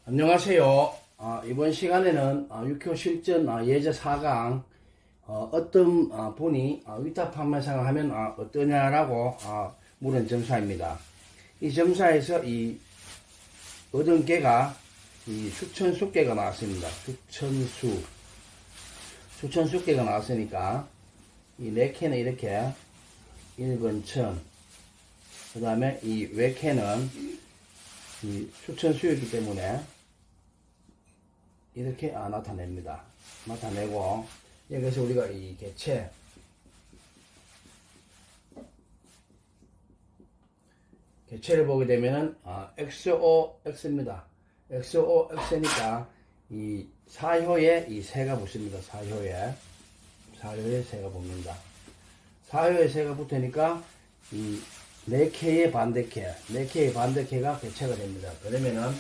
안녕하세요. 이번 시간에는 6교 실전 예제 4강 어떤 분이 위탁 판매상을 하면 어떠냐라고 물은 점사입니다. 이 점사에서 이 얻은 개가 이 수천수개가 나왔습니다. 수천수개가 나왔으니까 이 4개는 이렇게 1번 천, 그 다음에 이 외개는 이 수천수였기 때문에 이렇게 나타냅니다. 나타내고 여기서 우리가 이 개체를 보게 되면은 XOX입니다. XOX니까 이 사효에 이 새가 붙습니다. 사효에 새가 붙는다. 사효에 새가 붙으니까 이 4개의 반대개가 개체가 됩니다. 그러면은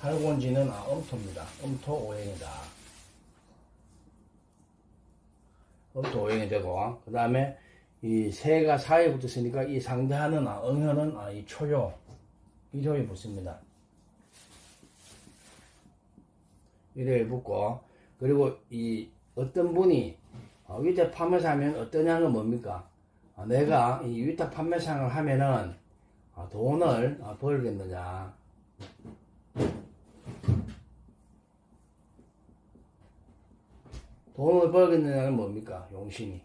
팔곤지는 음토입니다. 음토 오행이다. 음토 오행이 되고, 그 다음에 이 새가 사이에 붙었으니까 이 상대하는 응효는 이 초효, 일효에 붙습니다. 일효에 붙고, 그리고 이 어떤 분이 위탁 판매상을 하면 어떠냐는 뭡니까? 내가 이 위탁 판매상을 하면은 돈을 벌겠느냐? 돈을 벌겠느냐는 뭡니까? 용신이.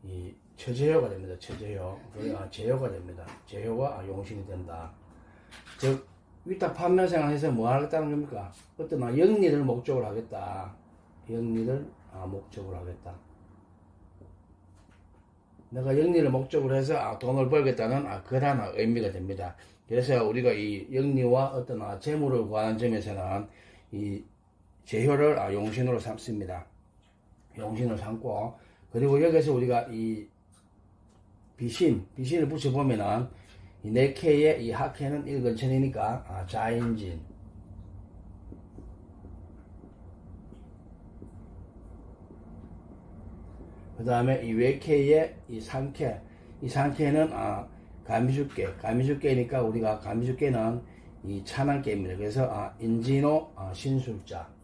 이 처제효가 됩니다. 처제효. 제효가 됩니다. 제효가 용신이 된다. 즉, 위탁 판매상을 해서 뭐 하겠다는 겁니까? 어떤 영리를 목적으로 하겠다. 영리를 목적으로 하겠다. 내가 영리를 목적으로 해서 돈을 벌겠다는 그런 의미가 됩니다. 그래서 우리가 이 영리와 어떤 재물을 구하는 점에서는 이 제효를 용신으로 삼습니다. 용신으로 삼고, 그리고 여기서 우리가 이 비신을 붙여보면은 이 4개의 이 하케는 1근천이니까 자인진, 그 다음에 이 외개의 이 상케, 이 상케는 가미주께니까 우리가 가미주께는 이 찬한께입니다. 그래서 인진호 신술자.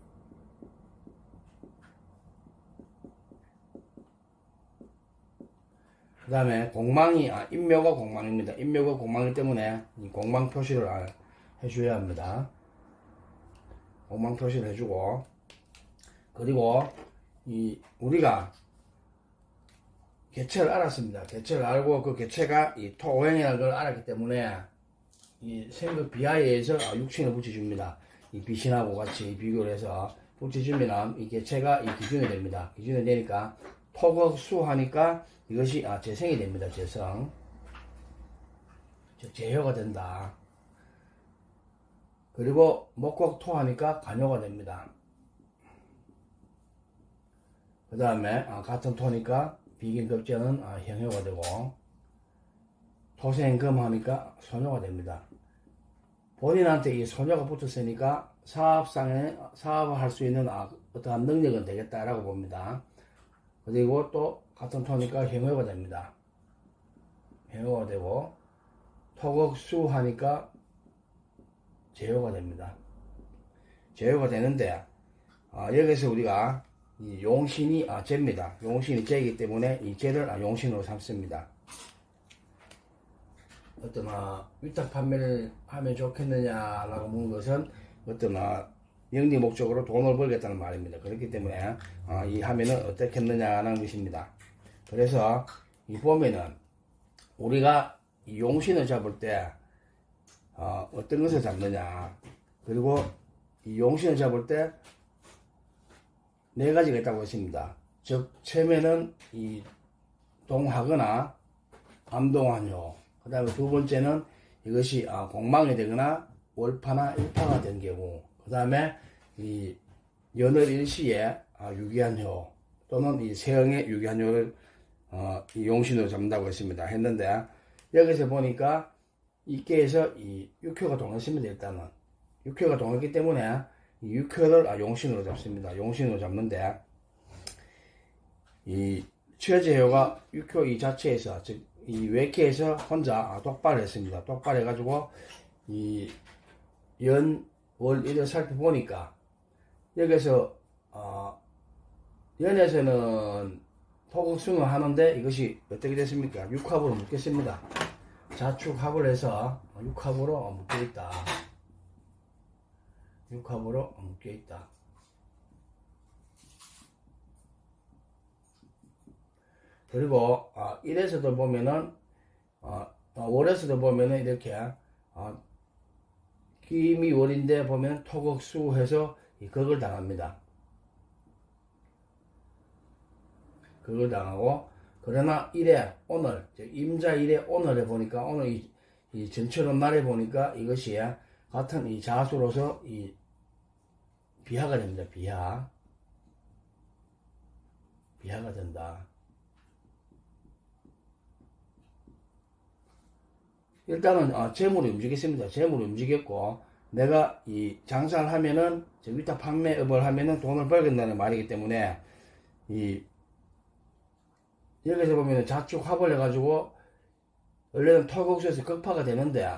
그 다음에 공망이 인묘가 공망입니다. 인묘가 공망이기 때문에 이 공망 표시를 해줘야 합니다. 공망 표시를 해주고, 그리고 이 우리가 개체를 알았습니다. 개체를 알고 그 개체가 이 토오행이라는 걸 알았기 때문에 이 생각 비하에 의해서 육신을 붙여줍니다. 이 비신하고 같이 비교를 해서 붙여주면 이 개체가 이 기준이 됩니다. 기준이 되니까 토극수 하니까 이것이 재생이 됩니다. 재성. 즉 제효가 된다. 그리고 목곡토 하니까 간효가 됩니다. 그 다음에 같은 토니까 비긴급제는 형효가 되고, 토생금 하니까 소녀가 됩니다. 본인한테 이 소녀가 붙었으니까 사업을 할 수 있는 어떠한 능력은 되겠다라고 봅니다. 그리고 또 같은 토니까 형효가 됩니다. 형효가 되고, 토극수 하니까 제효가 됩니다. 제효가 되는데 여기서 우리가 이 용신이 제입니다. 용신이 제이기 때문에 이 제를 용신으로 삼습니다. 어떤 위탁 판매를 하면 좋겠느냐라고 묻는 것은 어떤 영리 목적으로 돈을 벌겠다는 말입니다. 그렇기 때문에 이 하면은 어떻겠느냐는 것입니다. 그래서 이 보면은 우리가 이 용신을 잡을 때 어떤 것을 잡느냐, 그리고 이 용신을 잡을 때 4가지가 있다고 했습니다. 즉 처음에는 이 동하거나 암동환효, 그 다음에 두 번째는 이것이 공망이 되거나 월파나 일파가 된 경우, 그 다음에 이 연을 일시에 유기한효 또는 이 세형의 유기한효를 이 용신으로 잡는다고 했는데, 여기서 보니까 이께에서 이 육효가 동했습니다. 일단은 육효가 동했기 때문에 이 육효를 용신으로 잡습니다. 용신으로 잡는데, 이 최제효가 육효 이 자체에서, 즉 이 외케에서 혼자 독발을 했습니다. 독발해가지고 이 연, 월, 일을 살펴보니까 여기서 연에서는 토극승을 하는데 이것이 어떻게 됐습니까? 육합으로 묶였습니다. 자축합을 해서 육합으로 묶여있다. 육합으로 묶여있다. 그리고 1에서도 보면은 월에서도 보면은 이렇게 기미 월인데 보면 토극수 해서 극을 당합니다. 극을 당하고, 그러나 1에 오늘 임자 1에 오늘에 보니까 오늘 이 전철원 날에 보니까 이것이 같은 이 자수로서 이 비하가 됩니다. 비하가 된다. 일단은 재물이 움직였습니다. 재물이 움직였고, 내가 이 장사를 하면은 위탁 판매업을 하면은 돈을 벌겠다는 말이기 때문에 여기서 보면은 자축합을 해가지고 원래는 토극수에서 극파가 되는데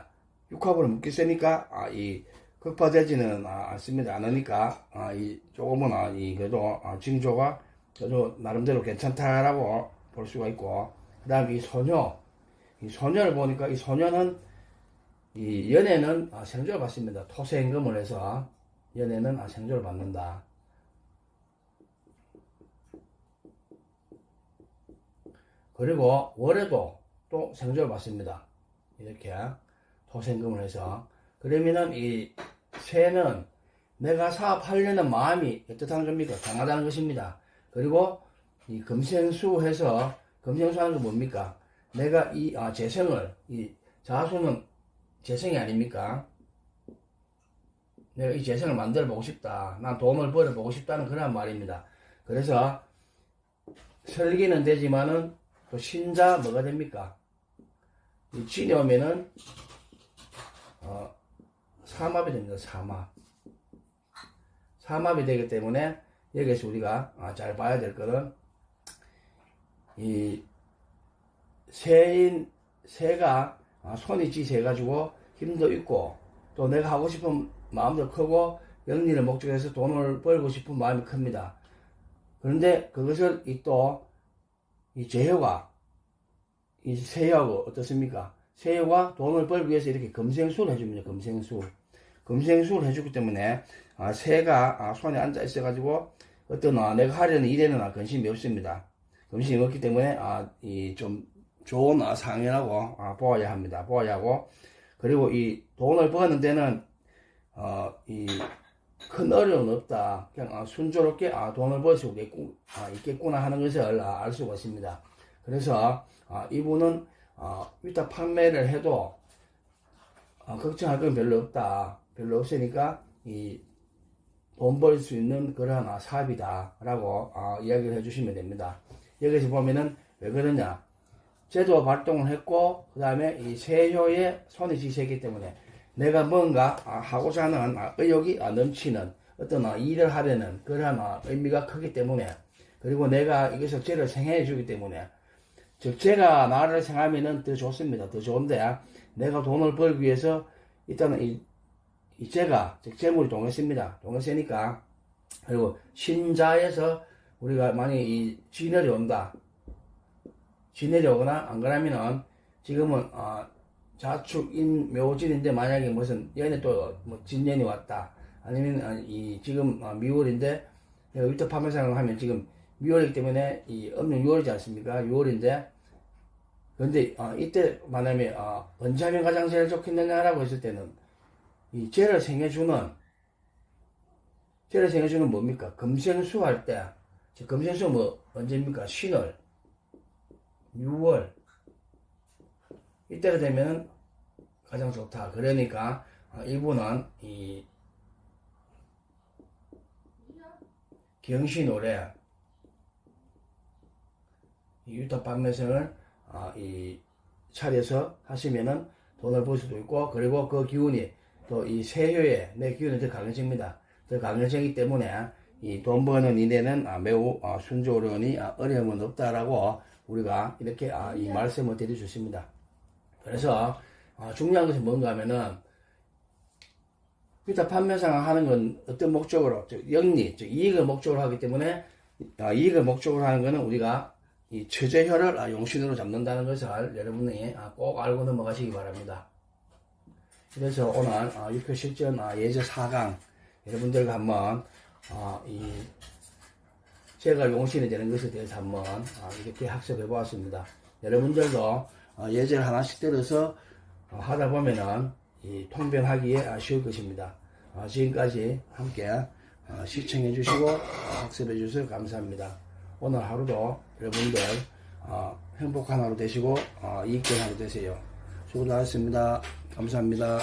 육합으로 묶였으니까 이 극파되지는 않습니다. 않으니까 이 조금은 그래도 징조가 그래도 나름대로 괜찮다라고 볼 수가 있고, 그 다음에 이 소녀를 보니까 이 소녀는 이 연애는 생조를 받습니다. 토세임금을 해서 연애는 생조를 받는다. 그리고 월에도 또 생조를 받습니다. 이렇게 토세임금을 해서. 그러면은 이 새는 내가 사업하려는 마음이 어떻다는 겁니까? 강하다는 것입니다. 그리고 이 금생수 해서, 금생수 하는 게 뭡니까? 내가 이 재생을, 이 자수는 재생이 아닙니까? 내가 이 재생을 만들어 보고 싶다. 난 돈을 벌어 보고 싶다는 그런 말입니다. 그래서 설계는 되지만은 또 신자 뭐가 됩니까? 이 진이 오면은 삼합이 됩니다. 삼합이 되기 때문에 여기서 우리가 잘 봐야 될 거는 이 새가 손이 지세가지고 힘도 있고, 또 내가 하고 싶은 마음도 크고, 영리를 목적해서 돈을 벌고 싶은 마음이 큽니다. 그런데 그것을 이 재효가, 이 새효하고 어떻습니까? 새효가 돈을 벌기 위해서 이렇게 금생수를 해줍니다. 금생수를 해주기 때문에 새가 손에 앉아 있어가지고 어떤 내가 하려는 일에는 관심이 없습니다. 관심이 없기 때문에 좀 좋은 상이라고 보아야 합니다. 보아야 하고, 그리고 이 돈을 버는 데는 이 큰 어려움은 없다. 그냥 순조롭게 돈을 벌 수 있겠구나 하는 것을 알 수가 있습니다. 그래서 이분은 위탁 판매를 해도 걱정할 건 별로 없다. 별로 없으니까 이 돈 벌 수 있는 그런 사업이다 라고 이야기를 해주시면 됩니다. 여기서 보면은 왜 그러냐, 제도 발동을 했고, 그 다음에 이 세효에 손이 지세기 때문에 내가 뭔가 하고자 하는 의욕이 넘치는 어떤 일을 하려는 그런 의미가 크기 때문에, 그리고 내가 이것을 죄를 생해 주기 때문에, 즉 죄가 나를 생하면은 더 좋습니다. 더 좋은데, 내가 돈을 벌기 위해서 일단은 이 죄가, 즉 재물이 동했습니다. 동했으니까, 그리고 신자에서 우리가 만약에 이 진열이 온다, 진열이 오거나 안 그러면은 지금은 자축인 묘진인데 만약에 무슨 연에 또 뭐 진년이 왔다, 아니면 지금 미월인데 내가 위탁 판매상을 하면 지금 미월이기 때문에 이 음력 6월이지 않습니까? 6월인데, 그런데 이때 만약에 언제 하면 가장 제일 좋겠느냐라고 했을 때는 이 죄를 생해주는 뭡니까? 금생수 할 때, 금생수 뭐 언제입니까? 신월 6월 이때가 되면 가장 좋다. 그러니까 이분은 이 경신월에 이 위탁 판매성을 이 차려서 하시면은 돈을 벌 수도 있고, 그리고 그 기운이 또 이 세효에 내 기운이 더 강해집니다. 더 강해지기 때문에 이 돈 버는 일에는 매우 순조로우니 어려움은 없다라고 우리가 이렇게 이 말씀을 드릴 수 있습니다. 그래서 중요한 것이 뭔가 하면은 기타 판매상 하는 건 어떤 목적으로, 즉 영리, 즉 이익을 목적으로 하기 때문에 이익을 목적으로 하는 것은 우리가 이 처제혀를 용신으로 잡는다는 것을 여러분이 꼭 알고 넘어가시기 바랍니다. 그래서 오늘 6표 실전 예제 4강 여러분들과 한번 제가 용신이 되는 것에 대해서 한번 이렇게 학습해 보았습니다. 여러분들도 예제를 하나씩 들어서 하다 보면은 이 통변하기에 쉬울 것입니다. 지금까지 함께 시청해 주시고 학습해 주셔서 감사합니다. 오늘 하루도 여러분들 행복한 하루 되시고 이익된 하루 되세요. 수고 많으셨습니다. 감사합니다.